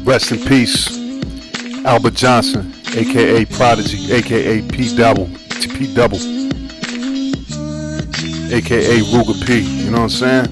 Rest in peace, Albert Johnson, aka Prodigy, aka P Double, aka Ruger P. You know what I'm saying?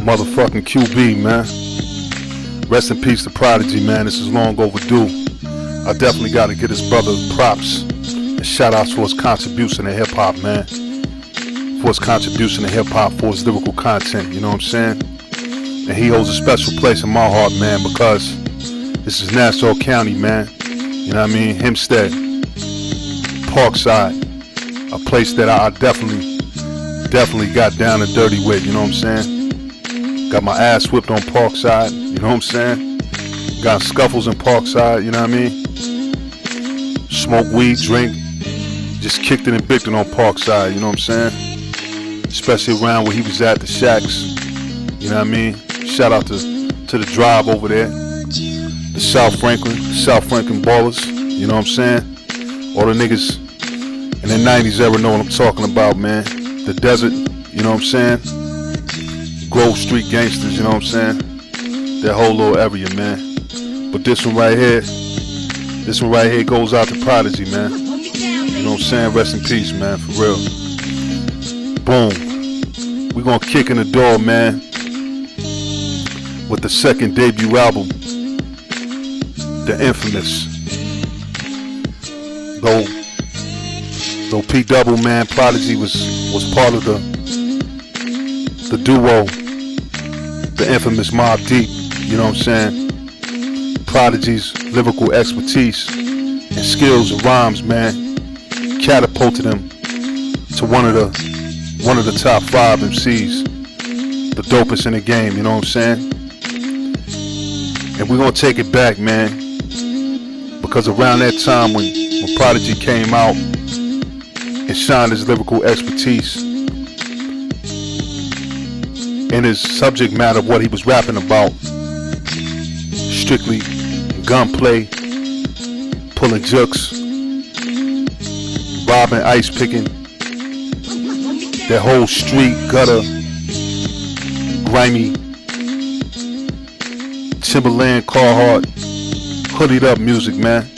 Motherfucking QB, man. Rest in peace to Prodigy, man. This is long overdue. I definitely got to get his brother props and shout outs for his contribution to hip hop, man. For his contribution to hip hop, for his lyrical content. You know what I'm saying? And he holds a special place in my heart, man, because this is Nassau County, man. You know what I mean? Hempstead, Parkside, a place that I definitely got down and dirty with, you know what I'm saying? Got my ass whipped on Parkside, you know what I'm saying? Got scuffles in Parkside, you know what I mean? Smoke weed, drink, just kicked it and bicked it on Parkside, you know what I'm saying? Especially around where he was at, the shacks, you know what I mean? Shout out to the drive over there, the South Franklin ballers, you know what I'm saying? All the niggas in the 90s era know what I'm talking about, man. The desert, you know what I'm saying? Grove Street gangsters, you know what I'm saying? That whole little area, man. But this one right here goes out to Prodigy, man. You know what I'm saying? Rest in peace, man, for real. Boom. We gonna kick in the door, man, with the second debut album, The Infamous. Though P Double, man, Prodigy was part of the duo, The Infamous Mobb Deep, you know what I'm saying? Prodigy's lyrical expertise and skills of rhymes, man, catapulted him to one of the top 5 MCs, the dopest in the game, you know what I'm saying? And we're gonna take it back, man, because around that time when Prodigy came out and shined his lyrical expertise and his subject matter of what he was rapping about, strictly gunplay, pulling jukes, robbing, ice picking, that whole street gutter, grimy, Timberland, Carhartt, hoodied up music, man.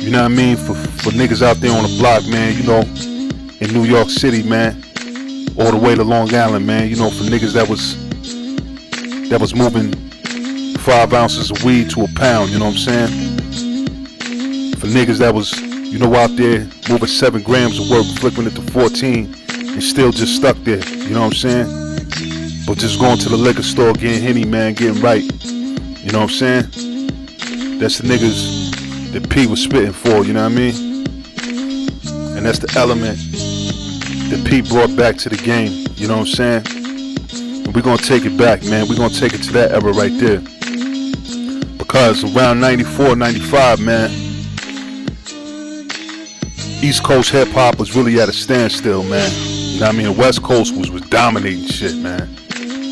You know what I mean? For niggas out there on the block, man, you know, in New York City, man, all the way to Long Island, man, you know, for niggas that was moving 5 ounces of weed to a pound, you know what I'm saying? For niggas that was, you know, out there moving 7 grams of work, flipping it to 14, and still just stuck there, you know what I'm saying? But just going to the liquor store, getting Henny, man, getting right. You know what I'm saying? That's the niggas that P was spitting for, you know what I mean? And that's the element that P brought back to the game, you know what I'm saying? And we're gonna take it back, man. We're gonna take it to that era right there. Because around 94, 95, man, East Coast hip hop was really at a standstill, man. You know what I mean? The West Coast was dominating shit, man.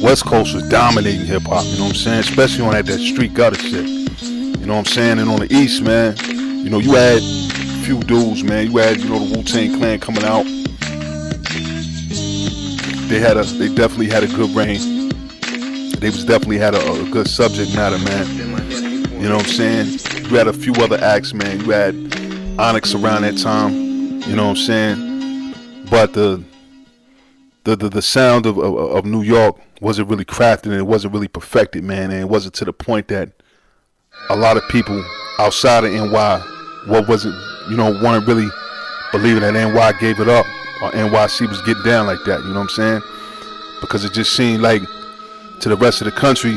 West Coast was dominating hip hop, you know what I'm saying? Especially on that street gutter shit. You know what I'm saying? And on the East, man, you know, you had a few dudes, man. You had, you know, the Wu-Tang Clan coming out. They definitely had a good reign. They definitely had a good subject matter, man. You know what I'm saying? You had a few other acts, man. You had Onyx around that time, you know what I'm saying? But the sound of New York wasn't really crafted, and it wasn't really perfected, man, and it wasn't to the point that a lot of people outside of NY weren't really believing that NY gave it up or NYC was getting down like that, you know what I'm saying? Because it just seemed like to the rest of the country,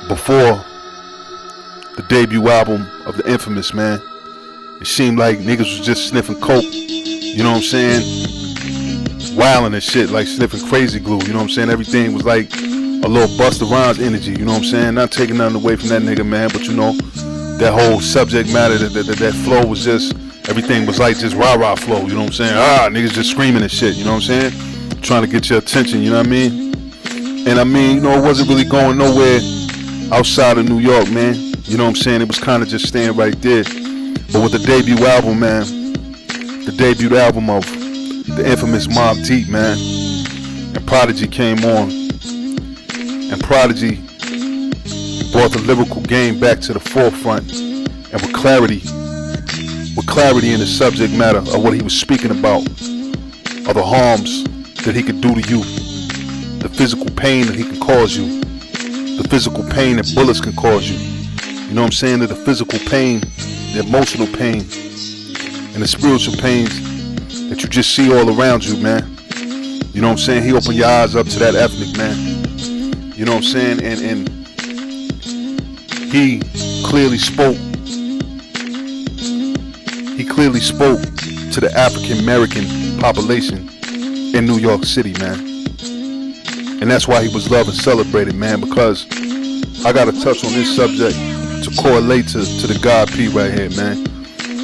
before the debut album of The Infamous, man, it seemed like niggas was just sniffing coke, you know what I'm saying? Wilding and shit, like sniffing crazy glue, you know what I'm saying? Everything was like a little Busta Rhymes energy, you know what I'm saying? Not taking nothing away from that nigga, man, but you know, that whole subject matter, that flow was just, everything was like just rah-rah flow, you know what I'm saying? Niggas just screaming and shit, you know what I'm saying? Trying to get your attention, you know what I mean? And I mean, you know, it wasn't really going nowhere outside of New York, man. You know what I'm saying? It was kind of just staying right there. But with the debut album, man, the debut album of the infamous Mobb Deep, man. And Prodigy came on. And Prodigy brought the lyrical game back to the forefront, and with clarity in the subject matter of what he was speaking about, of the harms that he could do to you, the physical pain that he can cause you, the physical pain that bullets can cause you. You know what I'm saying? That the physical pain, the emotional pain, and the spiritual pains that you just see all around you, man. You know what I'm saying? He opened your eyes up to that ethnic, man. You know what I'm saying? And he clearly spoke. He clearly spoke to the African American population in New York City, man. And that's why he was loved and celebrated, man, because I gotta touch on this subject to correlate to the God P right here, man.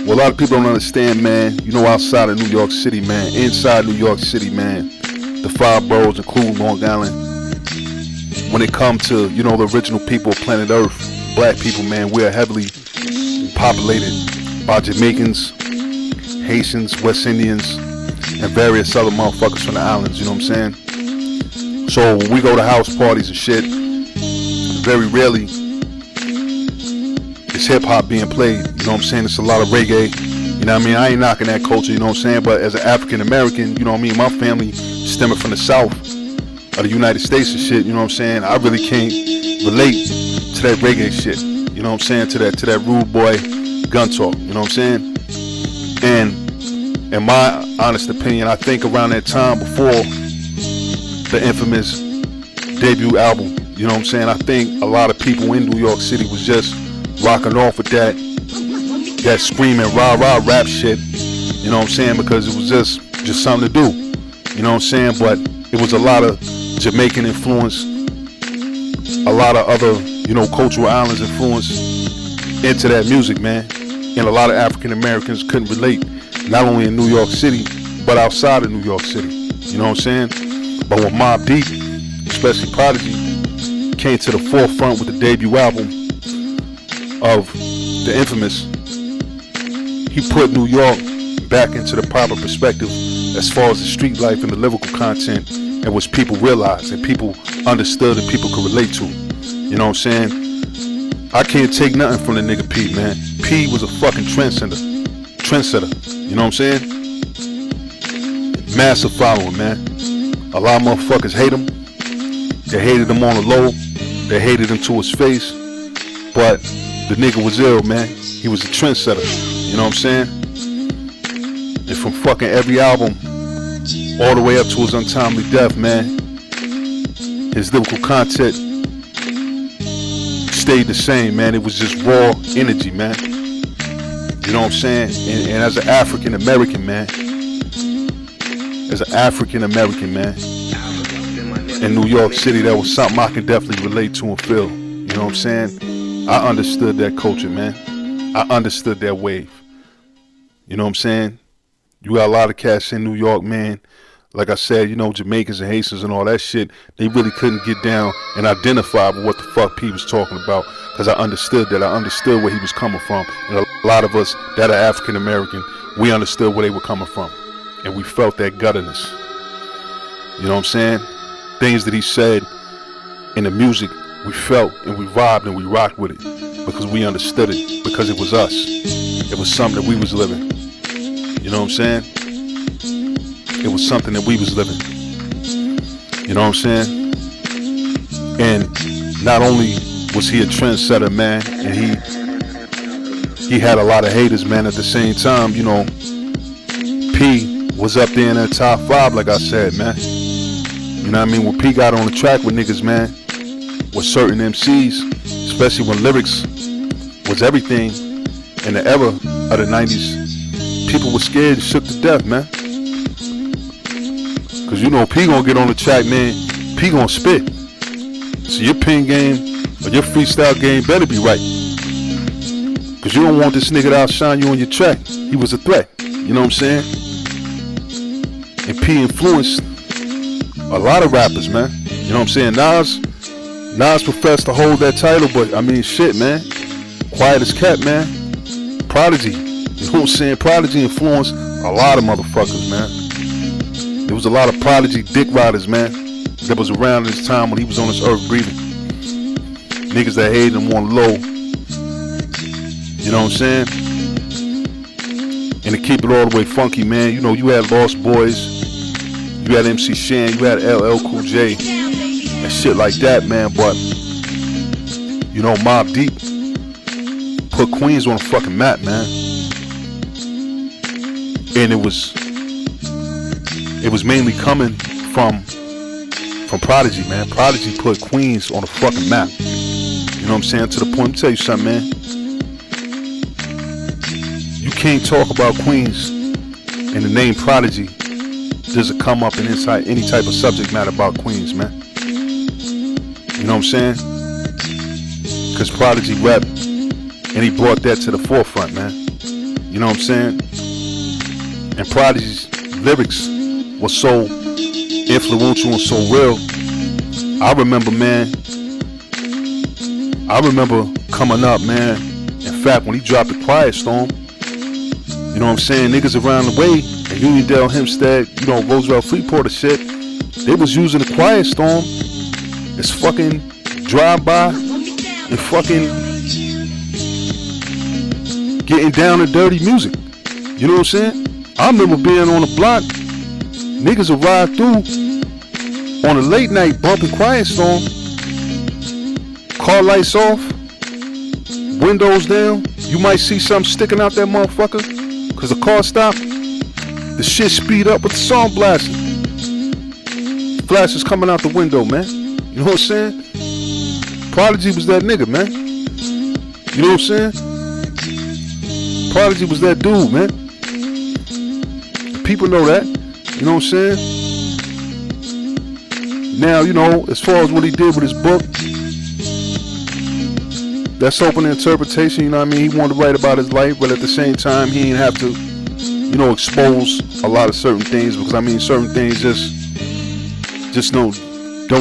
Well, a lot of people don't understand, man. You know, outside of New York City, man, inside New York City, man, the 5 boroughs, including Long Island, when it comes to, you know, the original people of planet Earth, black people, man, we are heavily populated by Jamaicans, Haitians, West Indians, and various other motherfuckers from the islands, you know what I'm saying? So when we go to house parties and shit, very rarely is hip-hop being played, you know what I'm saying? It's a lot of reggae, you know what I mean? I ain't knocking that culture, you know what I'm saying? But as an African-American, you know what I mean? My family stemming from the South of the United States and shit, you know what I'm saying? I really can't relate to that reggae shit, you know what I'm saying? To that rude boy gun talk, you know what I'm saying? And in my honest opinion, I think around that time before the infamous debut album, you know what I'm saying? I think a lot of people in New York City was just rocking off with that screaming rah-rah rap shit, you know what I'm saying? Because it was just something to do, you know what I'm saying? But it was a lot of Jamaican influence, a lot of other, you know, cultural islands influence into that music, man. And a lot of African Americans couldn't relate, not only in New York City, but outside of New York City, you know what I'm saying? But when Mobb Deep, especially Prodigy, came to the forefront with the debut album of the infamous, he put New York back into the proper perspective as far as the street life and the lyrical content, and which people realized and people understood and people could relate to. You know what I'm saying? I can't take nothing from the nigga P, man. P was a fucking trendsetter. You know what I'm saying? Massive following, man. A lot of motherfuckers hate him. They hated him on the low. They hated him to his face. But the nigga was ill, man. He was a trendsetter. You know what I'm saying? And from fucking every album all the way up to his untimely death, man, his lyrical content stayed the same, man. It was just raw energy, man. You know what I'm saying? And as an African American, man, in New York City, that was something I can definitely relate to and feel. You know what I'm saying? I understood that culture, man. I understood that wave. You know what I'm saying? You got a lot of cats in New York, man. Like I said, you know, Jamaicans and Haitians and all that shit, they really couldn't get down and identify with what the fuck P was talking about, because I understood that. I understood where he was coming from. And a lot of us that are African American, we understood where they were coming from. And we felt that gutterness. You know what I'm saying? Things that he said in the music, we felt and we vibed and we rocked with it because we understood it, because it was us. It was something that we was living. You know what I'm saying? It was something that we was living. You know what I'm saying? And not only was he a trendsetter, man, and he had a lot of haters, man. At the same time, you know, P was up there in that top 5, like I said, man. You know what I mean? When P got on the track with niggas, man, with certain MCs, especially when lyrics was everything in the era of the 90s, people were scared and shook to death, man. Cause you know P gonna get on the track, man. P gonna spit. So your pen game or your freestyle game better be right. Cause you don't want this nigga to outshine you on your track. He was a threat. You know what I'm saying? And P influenced a lot of rappers, man. You know what I'm saying? Nas professed to hold that title, but I mean, shit, man. Quiet as kept, man. Prodigy. You know what I'm saying? Prodigy influenced a lot of motherfuckers, man. There was a lot of Prodigy dick riders, man, that was around this time when he was on this earth breathing. Niggas that hated him on low. You know what I'm saying? And to keep it all the way funky, man, you know, you had Lost Boys, you had MC Shan, you had LL Cool J, and shit like that, man. But, you know, Mobb Deep put Queens on the fucking map, man. And it was mainly coming from Prodigy, man. Prodigy put Queens on the fucking map. You know what I'm saying? To the point, let me tell you something, man. You can't talk about Queens and the name Prodigy doesn't come up in inside any type of subject matter about Queens, man. You know what I'm saying? Because Prodigy rap, and he brought that to the forefront, man. You know what I'm saying? And Prodigy's lyrics was so influential and so real. I remember, man. I remember coming up, man. In fact, when he dropped the Quiet Storm, you know what I'm saying? Niggas around the way, and Uniondale, Hempstead, you know, Roosevelt, Freeport and shit, they was using the Quiet Storm as fucking drive-by and fucking getting down to dirty music. You know what I'm saying? I remember being on the block, niggas would ride through on a late night bumping Quiet Storm, car lights off, windows down. You might see something sticking out that motherfucker, cause the car stopped. The shit speed up with the song blasting. Flashes coming out the window, man. You know what I'm saying? Prodigy was that nigga, man. You know what I'm saying? Prodigy was that dude, man. People know that. You know what I'm saying? Now, you know, as far as what he did with his book, that's open to interpretation. You know what I mean? He wanted to write about his life, but at the same time, he didn't have to, you know, expose a lot of certain things, because I mean, certain things just don't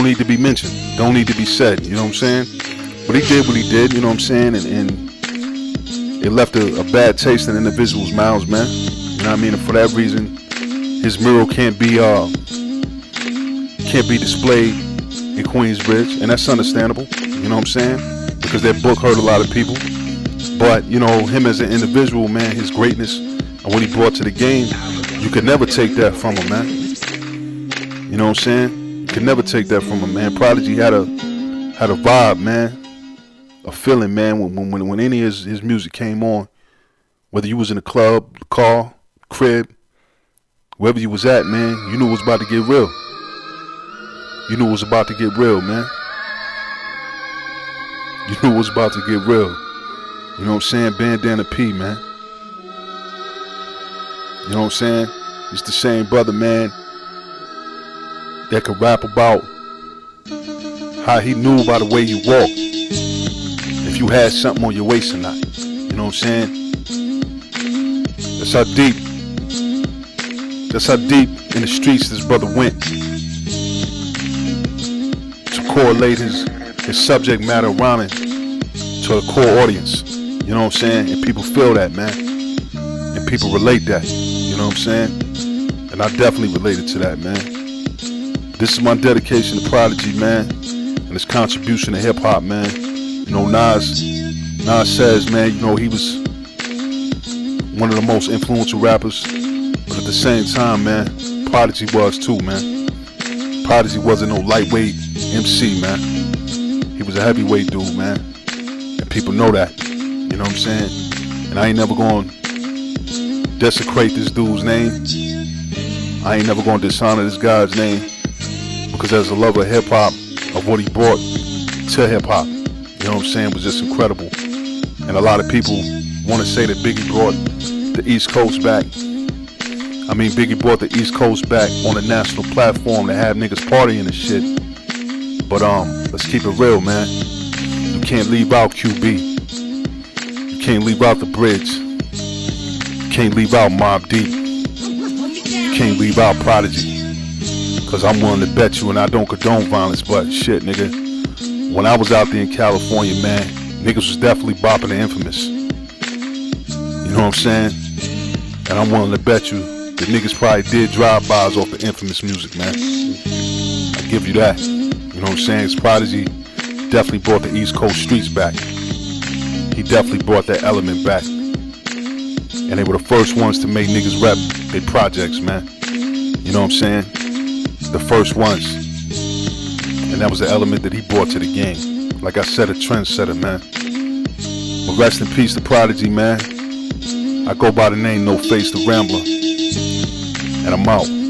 need to be mentioned, don't need to be said. You know what I'm saying? But he did what he did. You know what I'm saying? And it left a bad taste in individuals' mouths, man. You know what I mean? And for that reason, his mural can't be displayed in Queensbridge, and that's understandable. You know what I'm saying? Because that book hurt a lot of people. But you know, him as an individual, man, his greatness and what he brought to the game, you could never take that from him, man. You know what I'm saying? You could never take that from him, man. Prodigy had a vibe, man, a feeling, man. When any of his music came on, whether you was in a club, car, crib, wherever you was at, man, you knew it was about to get real. You knew it was about to get real, man. You knew it was about to get real. You know what I'm saying? Bandana P, man. You know what I'm saying? He's the same brother, man, that could rap about how he knew by the way you walk if you had something on your waist or not. You know what I'm saying? That's how deep in the streets this brother went to correlate his subject matter rhyming to a core audience. You know what I'm saying? And people feel that, man. And people relate that. You know what I'm saying? And I definitely related to that, man. This is my dedication to Prodigy, man, and his contribution to hip hop, man. You know, Nas says, man, you know, he was one of the most influential rappers, but at the same time, man, Prodigy was too, man. Prodigy wasn't no lightweight MC, man. He was a heavyweight dude, man. And people know that. You know what I'm saying? And I ain't never gonna desecrate this dude's name. I ain't never gonna dishonor this guy's name, because as a lover of hip hop, of what he brought to hip hop, you know what I'm saying, was just incredible. And a lot of people want to say that Biggie brought the East Coast back. I mean, Biggie brought the East Coast back on a national platform to have niggas partying and shit. But let's keep it real, man. You can't leave out QB. You can't leave out The Bridge. You can't leave out Mobb Deep. You can't leave out Prodigy. Cause I'm willing to bet you, and I don't condone violence, but shit, nigga, when I was out there in California, man, niggas was definitely bopping the Infamous. You know what I'm saying? And I'm willing to bet you The niggas probably did drive-bys off the infamous music, man. I give you that. You know what I'm saying? Prodigy definitely brought the East Coast streets back. He definitely brought that element back. And they were the first ones to make niggas rap their projects, man. You know what I'm saying? The first ones. And that was the element that he brought to the game. Like I said, a trendsetter, man. But rest in peace to Prodigy, man. I go by the name No Face the Rambler. And I'm out.